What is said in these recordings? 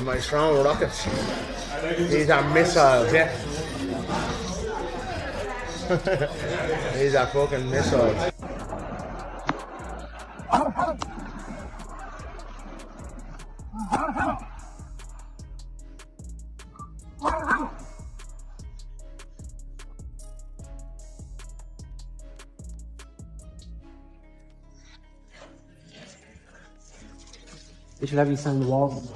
My strong rockets. These are missiles, yeah. These are fucking missiles. They should have you sign the walls.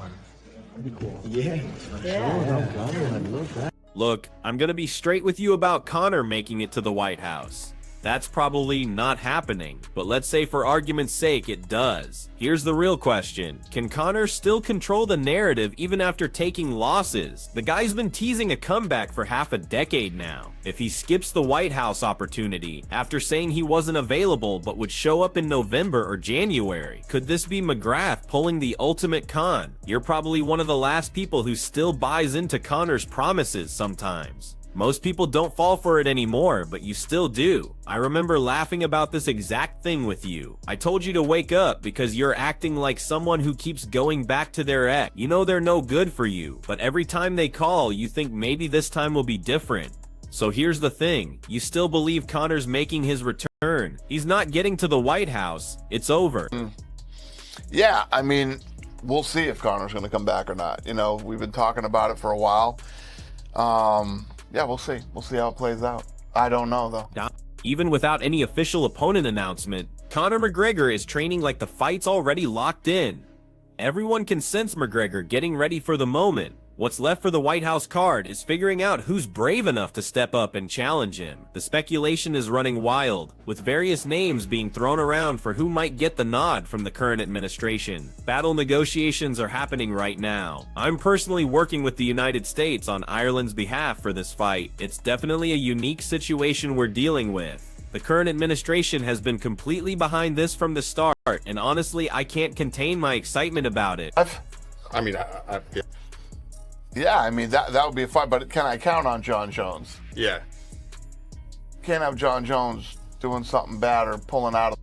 That'd be cool. Yeah. Yeah. Look, I'm gonna be straight with you about Conor making it to the White House. That's probably not happening, but let's say for argument's sake it does. Here's the real question. Can Conor still control the narrative even after taking losses? The guy's been teasing a comeback for half a decade now. If he skips the White House opportunity after saying he wasn't available but would show up in November or January, could this be McGrath pulling the ultimate con? You're probably one of the last people who still buys into Conor's promises sometimes. Most people don't fall for it anymore, but you still do. I remember laughing about this exact thing with you. I told you to wake up because you're acting like someone who keeps going back to their ex. You know they're no good for you, but every time they call, you think maybe this time will be different. So here's the thing, you still believe Conor's making his return. He's not getting to the White House. It's over. Yeah, I mean, we'll see if Conor's going to come back or not. You know, we've been talking about it for a while. Yeah, we'll see. We'll see how it plays out. I don't know, though. Even without any official opponent announcement, Conor McGregor is training like the fight's already locked in. Everyone can sense McGregor getting ready for the moment. What's left for the White House card is figuring out who's brave enough to step up and challenge him. The speculation is running wild, with various names being thrown around for who might get the nod from the current administration. Battle negotiations are happening right now. I'm personally working with the United States on Ireland's behalf for this fight. It's definitely a unique situation we're dealing with. The current administration has been completely behind this from the start, and honestly, I can't contain my excitement about it. Yeah, I mean, that would be a fight, but can I count on John Jones? Yeah. Can't have John Jones doing something bad or pulling out of...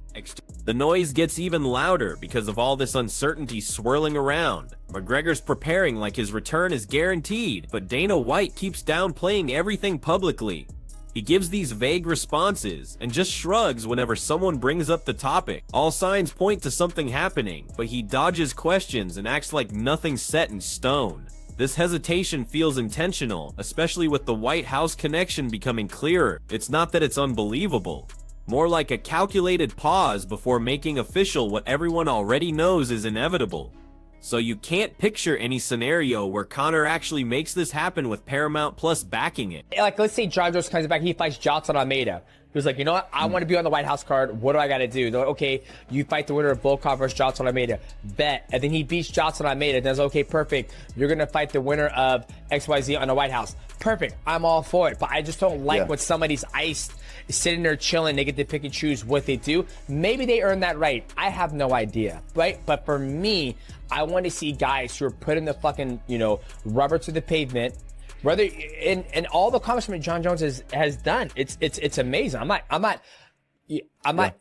The noise gets even louder because of all this uncertainty swirling around. McGregor's preparing like his return is guaranteed, but Dana White keeps downplaying everything publicly. He gives these vague responses and just shrugs whenever someone brings up the topic. All signs point to something happening, but he dodges questions and acts like nothing's set in stone. This hesitation feels intentional, especially with the White House connection becoming clearer. It's not that it's unbelievable, more like a calculated pause before making official what everyone already knows is inevitable. So you can't picture any scenario where Conor actually makes this happen with Paramount Plus backing it. Like, let's say John Jones comes back, he fights Johnson Almeida. He was like, you know what? I want to be on the White House card. What do I got to do? They're like, okay, you fight the winner of Volkov versus Johnson Almeida. Bet. And then he beats Johnson Almeida. And then it's okay, perfect. You're going to fight the winner of XYZ on the White House. Perfect. I'm all for it. But I just don't like when somebody's iced, sitting there chilling. They get to pick and choose what they do. Maybe they earn that right. I have no idea, right? But for me, I want to see guys who are putting the fucking, rubber to the pavement. Brother, and all the accomplishment John Jones has done, it's amazing. I'm not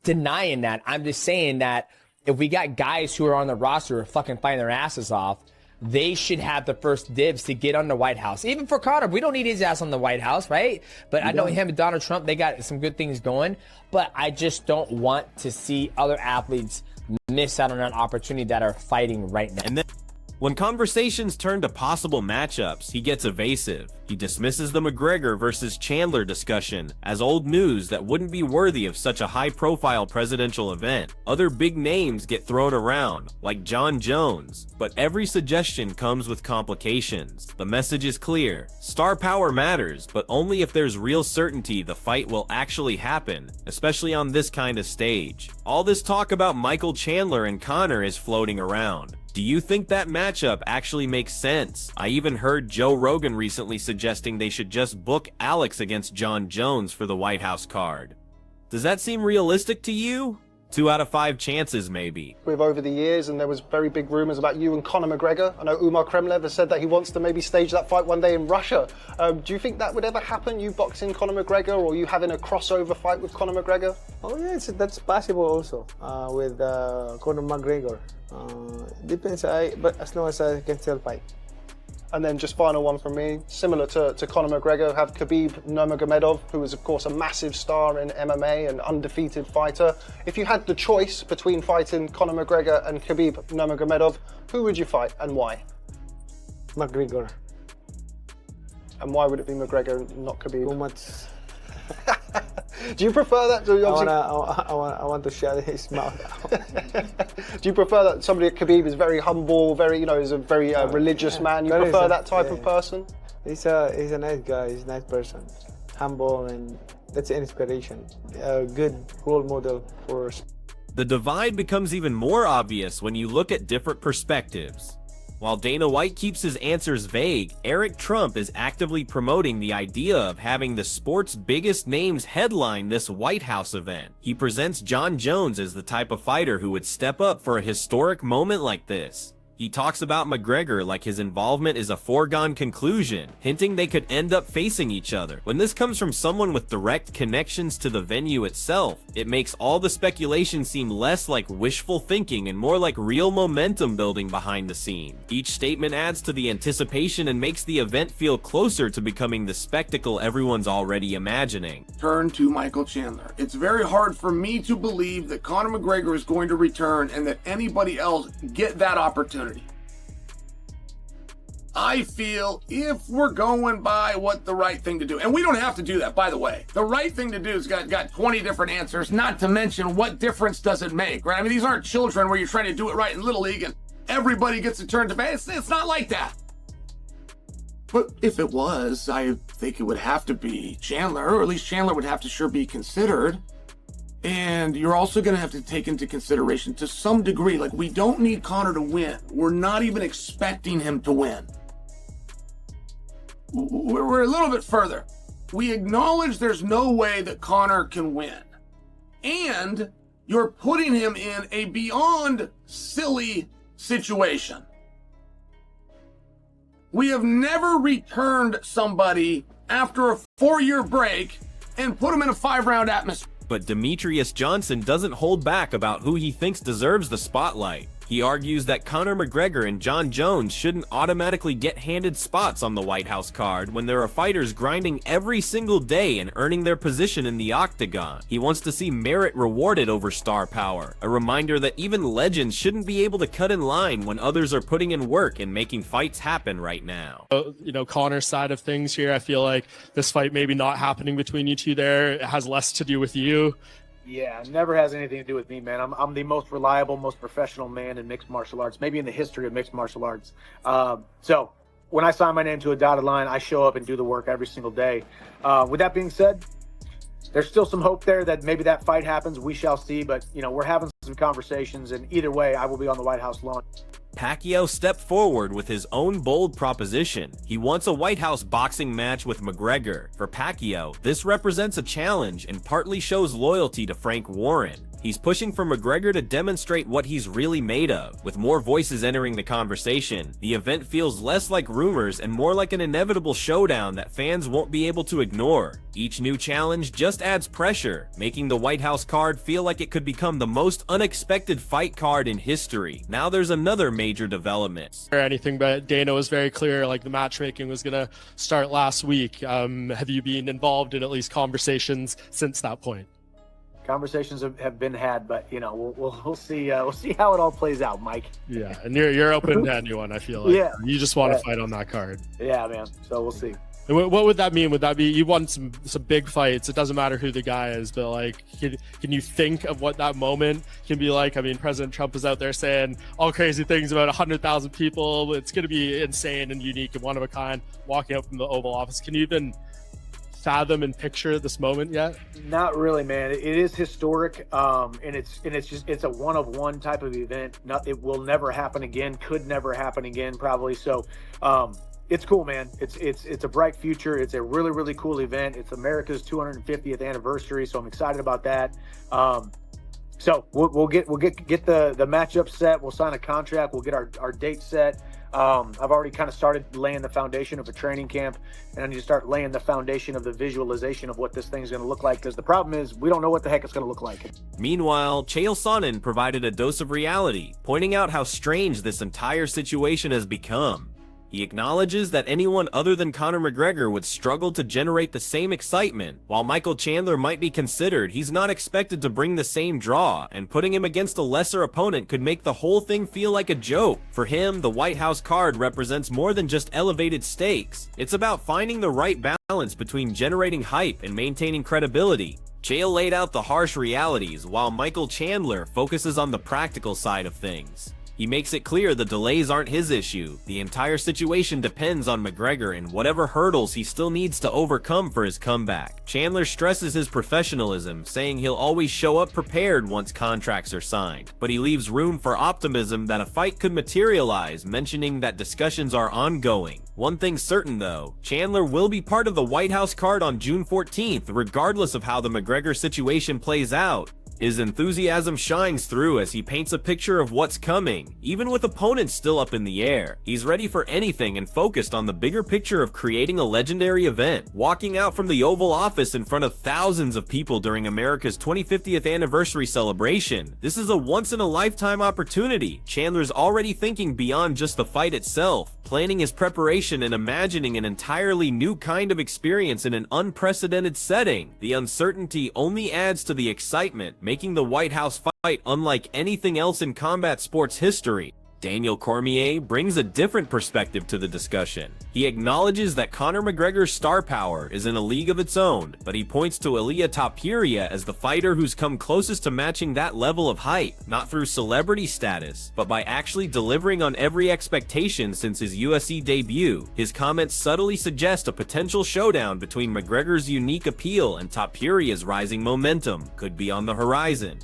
denying that. I'm just saying that if we got guys who are on the roster who are fucking fighting their asses off, they should have the first dibs to get on the White House. Even for Conor, we don't need his ass on the White House, right? But I know him and Donald Trump, they got some good things going. But I just don't want to see other athletes miss out on an opportunity that are fighting right now. And then, when conversations turn to possible matchups, he gets evasive. He dismisses the McGregor versus Chandler discussion as old news that wouldn't be worthy of such a high-profile presidential event. Other big names get thrown around, like John Jones, but every suggestion comes with complications. The message is clear. Star power matters, but only if there's real certainty the fight will actually happen, especially on this kind of stage. All this talk about Michael Chandler and Conor is floating around. Do you think that matchup actually makes sense? I even heard Joe Rogan recently suggesting they should just book Alex against John Jones for the White House card. Does that seem realistic to you? 2 out of 5 chances maybe. With over the years, and there was very big rumors about you and Conor McGregor. I know Umar Kremlev has said that he wants to maybe stage that fight one day in Russia. Do you think that would ever happen, you boxing Conor McGregor, or you having a crossover fight with Conor McGregor? Oh yeah, that's possible also with Conor McGregor. Depends, but as long as I can still fight. And then just final one from me, similar to Conor McGregor, have Khabib Nurmagomedov, who is of course a massive star in MMA, an undefeated fighter. If you had the choice between fighting Conor McGregor and Khabib Nurmagomedov, who would you fight and why? McGregor. And why would it be McGregor and not Khabib? Too much. Do you prefer that? I want to shut his mouth out. Do you prefer that somebody at Khabib is very humble, very, is a very religious man? You prefer that type of person? He's a nice guy. He's a nice person, humble, and that's an inspiration. A good role model for us. The divide becomes even more obvious when you look at different perspectives. While Dana White keeps his answers vague, Eric Trump is actively promoting the idea of having the sport's biggest names headline this White House event. He presents Jon Jones as the type of fighter who would step up for a historic moment like this. He talks about McGregor like his involvement is a foregone conclusion, hinting they could end up facing each other. When this comes from someone with direct connections to the venue itself, it makes all the speculation seem less like wishful thinking and more like real momentum building behind the scene. Each statement adds to the anticipation and makes the event feel closer to becoming the spectacle everyone's already imagining. Turn to Michael Chandler. It's very hard for me to believe that Conor McGregor is going to return and that anybody else get that opportunity. I feel if we're going by what the right thing to do, and we don't have to do that, by the way. The right thing to do has got 20 different answers, not to mention what difference does it make, right? I mean, these aren't children where you're trying to do it right in Little League and everybody gets a turn to bat. It's not like that. But if it was, I think it would have to be Chandler, or at least Chandler would have to sure be considered. And you're also going to have to take into consideration to some degree, like, we don't need Conor to win. We're not even expecting him to win. We're a little bit further. We acknowledge there's no way that Conor can win. And you're putting him in a beyond silly situation. We have never returned somebody after a 4-year break and put him in a 5-round atmosphere. But Demetrius Johnson doesn't hold back about who he thinks deserves the spotlight. He argues that Conor McGregor and Jon Jones shouldn't automatically get handed spots on the White House card when there are fighters grinding every single day and earning their position in the Octagon. He wants to see merit rewarded over star power, a reminder that even legends shouldn't be able to cut in line when others are putting in work and making fights happen right now. Conor's side of things here, I feel like this fight maybe not happening between you two there, it has less to do with you. Yeah, it never has anything to do with me, man. I'm the most reliable, most professional man in mixed martial arts, maybe in the history of mixed martial arts. So when I sign my name to a dotted line, I show up and do the work every single day. With that being said, there's still some hope there that maybe that fight happens. We shall see, but we're having some conversations, and either way, I will be on the White House lawn. Pacquiao stepped forward with his own bold proposition. He wants a White House boxing match with McGregor. For Pacquiao, this represents a challenge and partly shows loyalty to Frank Warren. He's pushing for McGregor to demonstrate what he's really made of. With more voices entering the conversation, the event feels less like rumors and more like an inevitable showdown that fans won't be able to ignore. Each new challenge just adds pressure, making the White House card feel like it could become the most unexpected fight card in history. Now there's another major development. Or anything, but Dana was very clear, like the matchmaking was gonna start last week. Have you been involved in at least conversations since that point? Conversations have been had, but we'll see. We'll see how it all plays out, Mike. Yeah, and you're open to anyone. I feel like you just want to fight on that card. Yeah, man. So we'll see. And what would that mean? Would that be you want some big fights? It doesn't matter who the guy is, but like, can you think of what that moment can be like? I mean, President Trump is out there saying all crazy things about 100,000 people. It's going to be insane and unique and one of a kind. Walking out from the Oval Office, can you even fathom and picture this moment yet? Not really, man. It is historic, and it's a one-of-one type of event. It will never happen again. Could never happen again, probably. So, it's cool, man. It's a bright future. It's a really, really cool event. It's America's 250th anniversary, so I'm excited about that. So we'll get the matchup set. We'll sign a contract. We'll get our date set. I've already kind of started laying the foundation of a training camp, and I need to start laying the foundation of the visualization of what this thing's going to look like, because the problem is we don't know what the heck it's going to look like. Meanwhile, Chael Sonnen provided a dose of reality, pointing out how strange this entire situation has become. He acknowledges that anyone other than Conor McGregor would struggle to generate the same excitement. While Michael Chandler might be considered, he's not expected to bring the same draw, and putting him against a lesser opponent could make the whole thing feel like a joke. For him, the White House card represents more than just elevated stakes. It's about finding the right balance between generating hype and maintaining credibility. Chael laid out the harsh realities, while Michael Chandler focuses on the practical side of things. He makes it clear the delays aren't his issue. The entire situation depends on McGregor and whatever hurdles he still needs to overcome for his comeback. Chandler stresses his professionalism, saying he'll always show up prepared once contracts are signed, but he leaves room for optimism that a fight could materialize, mentioning that discussions are ongoing. One thing's certain though, Chandler will be part of the White House card on June 14th, regardless of how the McGregor situation plays out. His enthusiasm shines through as he paints a picture of what's coming, even with opponents still up in the air. He's ready for anything and focused on the bigger picture of creating a legendary event. Walking out from the Oval Office in front of thousands of people during America's 25th anniversary celebration, this is a once-in-a-lifetime opportunity. Chandler's already thinking beyond just the fight itself, planning his preparation and imagining an entirely new kind of experience in an unprecedented setting. The uncertainty only adds to the excitement, making the White House fight unlike anything else in combat sports history. Daniel Cormier brings a different perspective to the discussion. He acknowledges that Conor McGregor's star power is in a league of its own, but he points to Ilia Topuria as the fighter who's come closest to matching that level of hype, not through celebrity status, but by actually delivering on every expectation since his UFC debut. His comments subtly suggest a potential showdown between McGregor's unique appeal and Topuria's rising momentum could be on the horizon.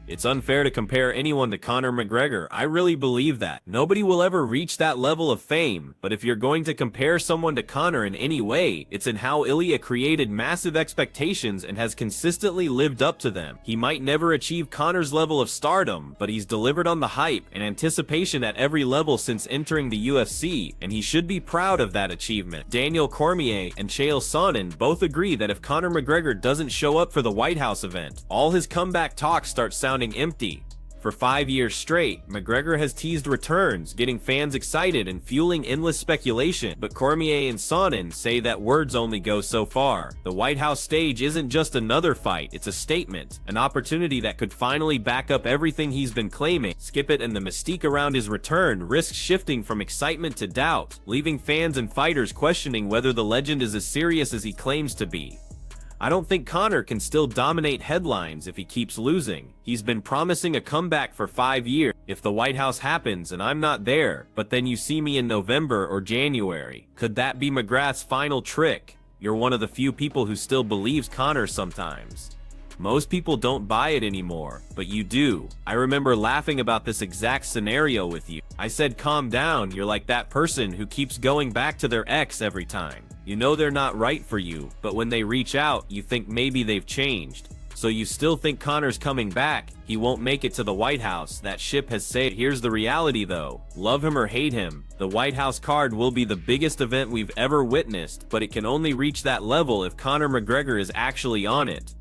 It's unfair to compare anyone to Conor McGregor. I really believe that. Nobody will ever reach that level of fame, but if you're going to compare someone to Conor in any way, it's in how Ilia created massive expectations and has consistently lived up to them. He might never achieve Conor's level of stardom, but he's delivered on the hype and anticipation at every level since entering the UFC, and he should be proud of that achievement. Daniel Cormier and Chael Sonnen both agree that if Conor McGregor doesn't show up for the White House event, all his comeback talk starts sounding empty. For 5 years straight, McGregor has teased returns, getting fans excited and fueling endless speculation, but Cormier and Sonnen say that words only go so far. The White House stage isn't just another fight, it's a statement, an opportunity that could finally back up everything he's been claiming. Skip it and the mystique around his return risks shifting from excitement to doubt, leaving fans and fighters questioning whether the legend is as serious as he claims to be. I don't think Conor can still dominate headlines if he keeps losing. He's been promising a comeback for 5 years. If the White House happens and I'm not there, but then you see me in November or January, could that be McGrath's final trick? You're one of the few people who still believes Conor sometimes. Most people don't buy it anymore, but you do. I remember laughing about this exact scenario with you. I said, calm down, you're like that person who keeps going back to their ex every time. You know they're not right for you, but when they reach out, you think maybe they've changed. So you still think Conor's coming back. He won't make it to the White House. That ship has sailed. Here's the reality though. Love him or hate him, the White House card will be the biggest event we've ever witnessed, but it can only reach that level if Conor McGregor is actually on it.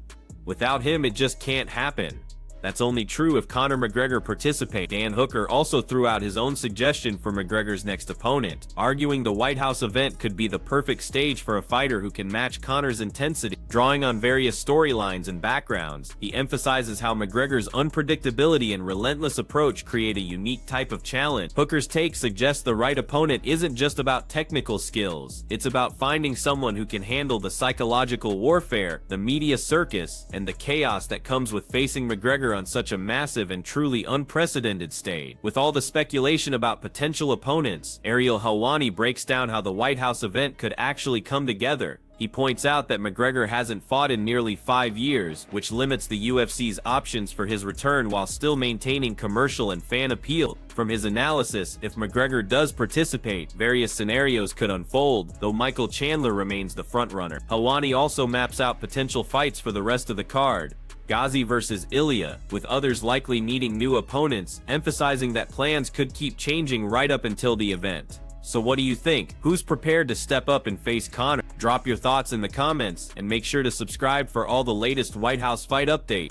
Without him, it just can't happen. That's only true if Conor McGregor participates. Dan Hooker also threw out his own suggestion for McGregor's next opponent, arguing the White House event could be the perfect stage for a fighter who can match Conor's intensity. Drawing on various storylines and backgrounds, he emphasizes how McGregor's unpredictability and relentless approach create a unique type of challenge. Hooker's take suggests the right opponent isn't just about technical skills, it's about finding someone who can handle the psychological warfare, the media circus, and the chaos that comes with facing McGregor on such a massive and truly unprecedented stage. With all the speculation about potential opponents, Ariel Helwani breaks down how the White House event could actually come together. He points out that McGregor hasn't fought in nearly 5 years, which limits the UFC's options for his return while still maintaining commercial and fan appeal. From his analysis, if McGregor does participate, various scenarios could unfold, though Michael Chandler remains the frontrunner. Helwani also maps out potential fights for the rest of the card. Ghazi versus Ilya, with others likely needing new opponents, emphasizing that plans could keep changing right up until the event. So what do you think? Who's prepared to step up and face Conor? Drop your thoughts in the comments, and make sure to subscribe for all the latest White House fight update.